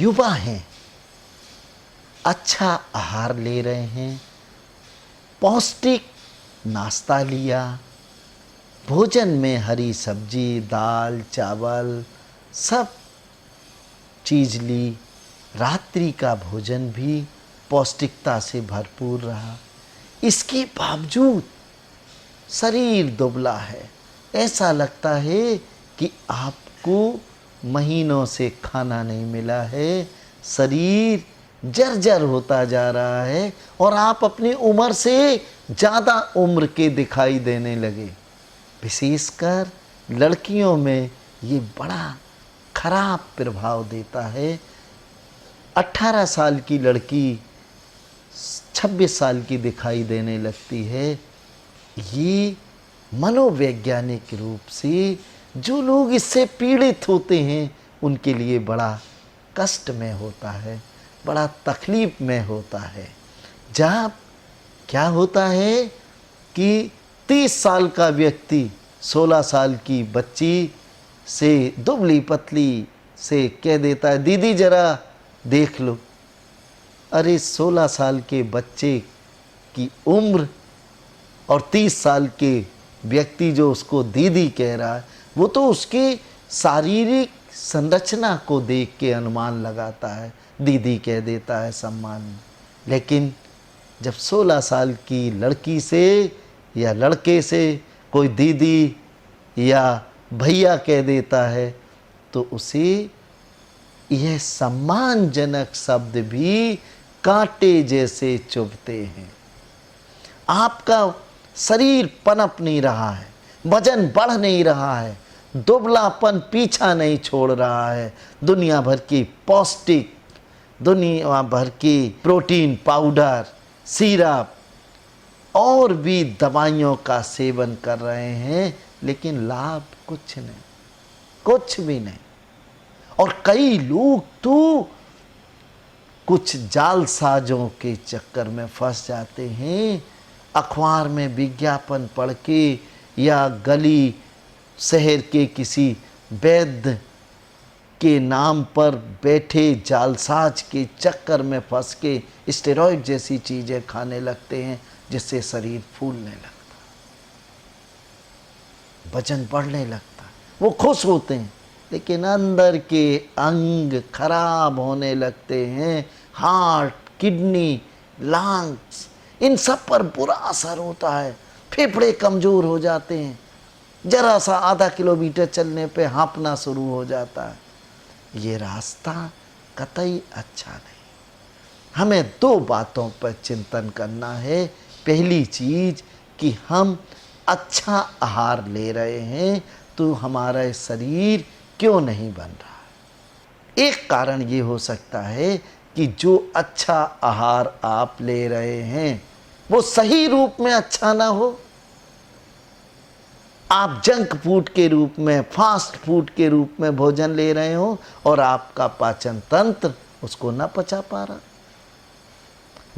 युवा हैं, अच्छा आहार ले रहे हैं, पौष्टिक नाश्ता लिया, भोजन में हरी सब्जी, दाल, चावल सब चीज़ ली, रात्रि का भोजन भी पौष्टिकता से भरपूर रहा, इसके बावजूद शरीर दुबला है। ऐसा लगता है कि आपको महीनों से खाना नहीं मिला है, शरीर जर्जर होता जा रहा है और आप अपनी उम्र से ज़्यादा उम्र के दिखाई देने लगे। विशेषकर लड़कियों में ये बड़ा खराब प्रभाव देता है। 18 साल की लड़की 26 साल की दिखाई देने लगती है। ये मनोवैज्ञानिक रूप से जो लोग इससे पीड़ित होते हैं उनके लिए बड़ा कष्ट में होता है, बड़ा तकलीफ में होता है। जब क्या होता है कि 30 साल का व्यक्ति 16 साल की बच्ची से दुबली पतली से कह देता है, दीदी जरा देख लो। अरे 16 साल के बच्चे की उम्र और 30 साल के व्यक्ति जो उसको दीदी कह रहा है, वो तो उसकी शारीरिक संरचना को देख के अनुमान लगाता है, दीदी कह देता है सम्मान में। लेकिन जब 16 साल की लड़की से या लड़के से कोई दीदी या भैया कह देता है तो उसे यह सम्मानजनक शब्द भी कांटे जैसे चुभते हैं। आपका शरीर पनप नहीं रहा है, वजन बढ़ नहीं रहा है, दुबलापन पीछा नहीं छोड़ रहा है। दुनिया भर की पौष्टिक, दुनिया भर की प्रोटीन पाउडर, सिरप और भी दवाइयों का सेवन कर रहे हैं, लेकिन लाभ कुछ नहीं, कुछ भी नहीं। और कई लोग तो कुछ जालसाजों के चक्कर में फंस जाते हैं। अखबार में विज्ञापन पढ़ के या गली शहर के किसी वैद्य के नाम पर बैठे जालसाज के चक्कर में फंस के स्टेरॉइड जैसी चीज़ें खाने लगते हैं, जिससे शरीर फूलने लगता, वजन बढ़ने लगता। वो खुश होते हैं लेकिन अंदर के अंग खराब होने लगते हैं। हार्ट, किडनी, लंग्स, इन सब पर बुरा असर होता है। फेफड़े कमज़ोर हो जाते हैं, जरा सा आधा किलोमीटर चलने पे हाँफना शुरू हो जाता है। ये रास्ता कतई अच्छा नहीं। हमें 2 बातों पर चिंतन करना है। पहली चीज़ कि हम अच्छा आहार ले रहे हैं तो हमारा शरीर क्यों नहीं बन रहा है। एक कारण ये हो सकता है कि जो अच्छा आहार आप ले रहे हैं वो सही रूप में अच्छा ना हो। आप जंक फूड के रूप में, फास्ट फूड के रूप में भोजन ले रहे हो और आपका पाचन तंत्र उसको ना पचा पा रहा।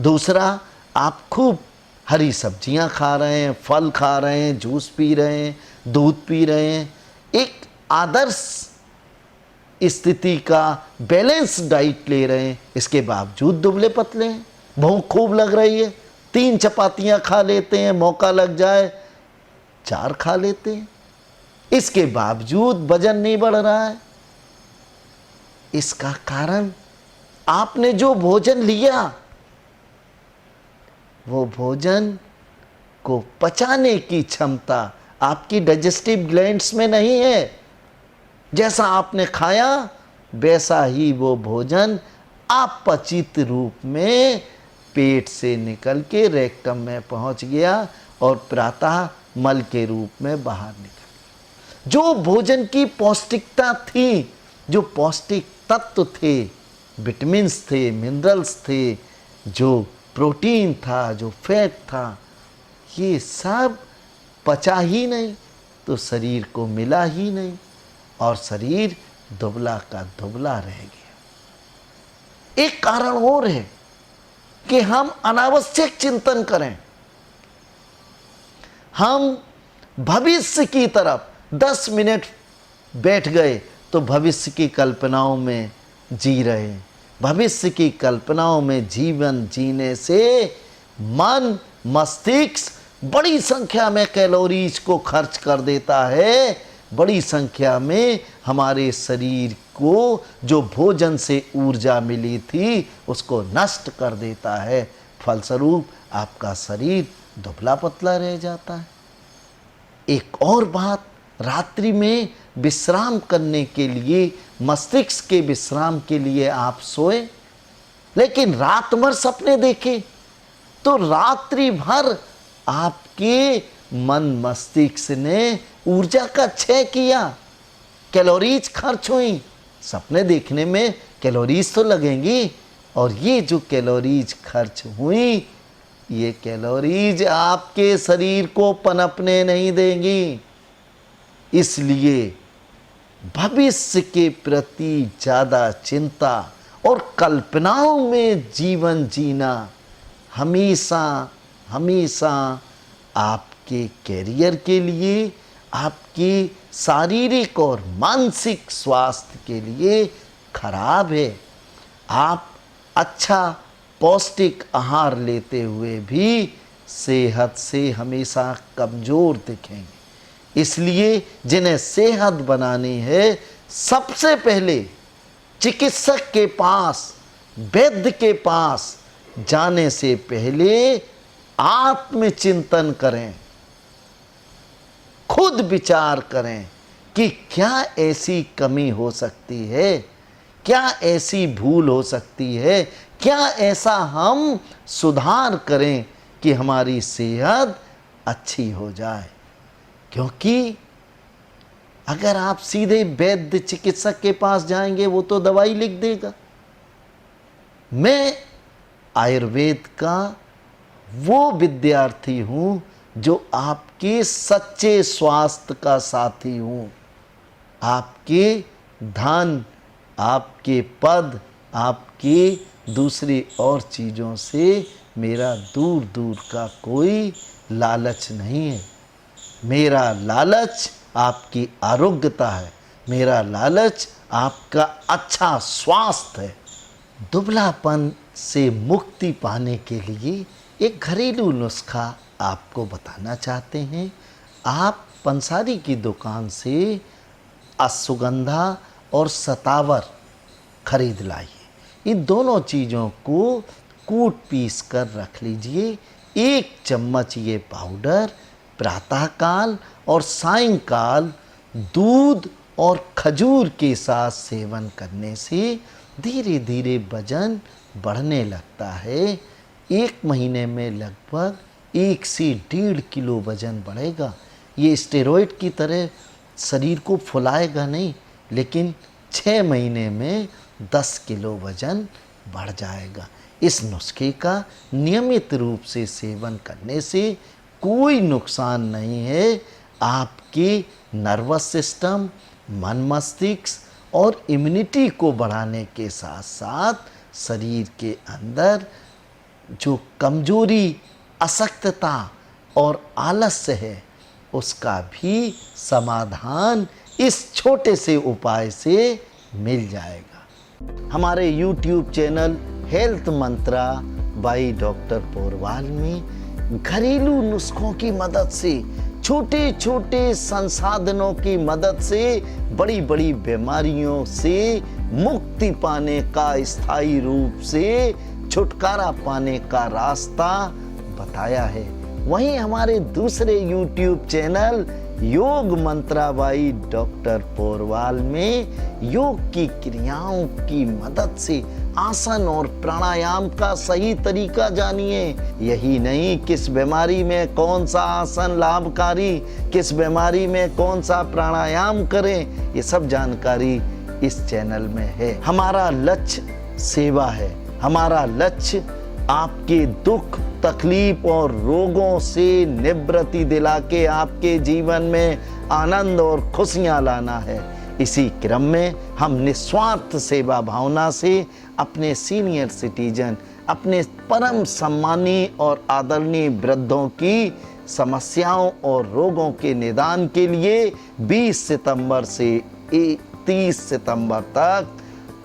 दूसरा, आप खूब हरी सब्जियां खा रहे हैं, फल खा रहे हैं, जूस पी रहे हैं, दूध पी रहे हैं, एक आदर्श स्थिति का बैलेंस डाइट ले रहे हैं, इसके बावजूद दुबले पतले हैं। भूख खूब लग रही है, 3 चपातियां खा लेते हैं, मौका लग जाए 4 खा लेते हैं, इसके बावजूद वजन नहीं बढ़ रहा है। इसका कारण आपने जो भोजन लिया वो भोजन को पचाने की क्षमता आपकी डाइजेस्टिव ग्लैंड्स में नहीं है। जैसा आपने खाया वैसा ही वो भोजन अपचित रूप में पेट से निकल के रेक्टम में पहुंच गया और प्रातः मल के रूप में बाहर निकल गया। जो भोजन की पौष्टिकता थी, जो पौष्टिक तत्व थे, विटामिन्स थे, मिनरल्स थे, जो प्रोटीन था, जो फैट था, ये सब पचा ही नहीं तो शरीर को मिला ही नहीं और शरीर दुबला का दुबला रह गया। एक कारण और है कि हम अनावश्यक चिंतन करें। हम भविष्य की तरफ 10 मिनट बैठ गए तो भविष्य की कल्पनाओं में जी रहे हैं। भविष्य की कल्पनाओं में जीवन जीने से मन मस्तिष्क बड़ी संख्या में कैलोरीज को खर्च कर देता है, बड़ी संख्या में हमारे शरीर को जो भोजन से ऊर्जा मिली थी उसको नष्ट कर देता है। फलस्वरूप आपका शरीर दुबला पतला रह जाता है। एक और बात, रात्रि में विश्राम करने के लिए, मस्तिष्क के विश्राम के लिए आप सोए, लेकिन रात भर सपने देखे तो रात्रि भर आपके मन मस्तिष्क ने ऊर्जा का क्षय किया, कैलोरीज खर्च हुई। सपने देखने में कैलोरीज तो लगेंगी, और ये जो कैलोरीज खर्च हुई, ये कैलोरीज आपके शरीर को पनपने नहीं देंगी। इसलिए भविष्य के प्रति ज़्यादा चिंता और कल्पनाओं में जीवन जीना हमेशा हमेशा आपके कैरियर के लिए, आपके शारीरिक और मानसिक स्वास्थ्य के लिए खराब है। आप अच्छा पौष्टिक आहार लेते हुए भी सेहत से हमेशा कमज़ोर दिखेंगे। इसलिए जिन्हें सेहत बनानी है, सबसे पहले चिकित्सक के पास, वैद्य के पास जाने से पहले आत्मचिंतन करें, खुद विचार करें कि क्या ऐसी कमी हो सकती है, क्या ऐसी भूल हो सकती है, क्या ऐसा हम सुधार करें कि हमारी सेहत अच्छी हो जाए। क्योंकि अगर आप सीधे वैद्य चिकित्सक के पास जाएंगे, वो तो दवाई लिख देगा। मैं आयुर्वेद का वो विद्यार्थी हूँ जो आपके सच्चे स्वास्थ्य का साथी हूँ। आपके धन, आपके पद, आपके दूसरी और चीज़ों से मेरा दूर दूर का कोई लालच नहीं है। मेरा लालच आपकी आरोग्यता है, मेरा लालच आपका अच्छा स्वास्थ्य है। दुबलापन से मुक्ति पाने के लिए एक घरेलू नुस्खा आपको बताना चाहते हैं। आप पंसारी की दुकान से अश्वगंधा और सतावर खरीद लाइए। इन दोनों चीज़ों को कूट पीस कर रख लीजिए। 1 चम्मच ये पाउडर प्रातःकाल और सायंकाल दूध और खजूर के साथ सेवन करने से धीरे धीरे वजन बढ़ने लगता है। 1 महीने में लगभग 1 से 1.5 किलो वजन बढ़ेगा। ये स्टेरॉइड की तरह शरीर को फुलाएगा नहीं, लेकिन 6 महीने में 10 किलो वजन बढ़ जाएगा। इस नुस्खे का नियमित रूप से सेवन करने से कोई नुकसान नहीं है। आपके नर्वस सिस्टम, मन मस्तिष्क और इम्यूनिटी को बढ़ाने के साथ साथ शरीर के अंदर जो कमजोरी, अशक्तता और आलस्य है, उसका भी समाधान इस छोटे से उपाय से मिल जाएगा। हमारे YouTube channel health Mantra by doctor Porwal में घरेलू नुस्खों की मदद से, छोटे छोटे संसाधनों की मदद से बड़ी बड़ी बीमारियों से मुक्ति पाने का, स्थायी रूप से छुटकारा पाने का रास्ता बताया है। वहीं हमारे दूसरे YouTube चैनल योग मंत्रा बाई डॉक्टर पोरवाल में योग की क्रियाओं की मदद से आसन और प्राणायाम का सही तरीका जानिए। यही नहीं, किस बीमारी में कौन सा आसन लाभकारी, किस बीमारी में कौन सा प्राणायाम करें, ये सब जानकारी इस चैनल में है। हमारा लक्ष्य सेवा है। हमारा लक्ष्य आपके दुख, तकलीफ और रोगों से निवृत्ति दिला के आपके जीवन में आनंद और खुशियां लाना है। इसी क्रम में हम निस्वार्थ सेवा भावना से अपने सीनियर सिटीजन, अपने परम सम्मानीय और आदरणीय वृद्धों की समस्याओं और रोगों के निदान के लिए 20 सितंबर से 30 सितंबर तक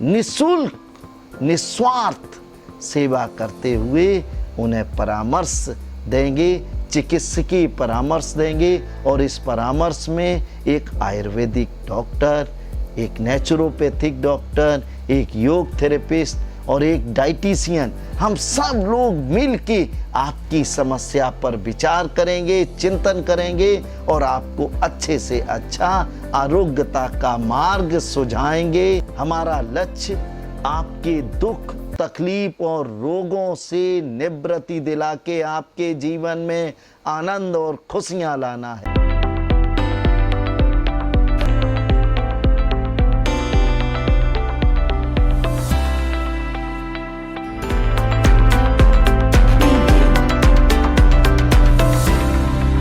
निःशुल्क निस्वार्थ सेवा करते हुए उन्हें परामर्श देंगे, चिकित्सकीय परामर्श देंगे। और इस परामर्श में एक आयुर्वेदिक डॉक्टर, एक नेचुरोपैथिक डॉक्टर, एक योग थेरेपिस्ट और एक डाइटिशियन, हम सब लोग मिलके आपकी समस्या पर विचार करेंगे, चिंतन करेंगे और आपको अच्छे से अच्छा आरोग्यता का मार्ग सुझाएंगे। हमारा लक्ष्य आपके दुख, तकलीफ और रोगों से निवृत्ति दिला के आपके जीवन में आनंद और खुशियां लाना है।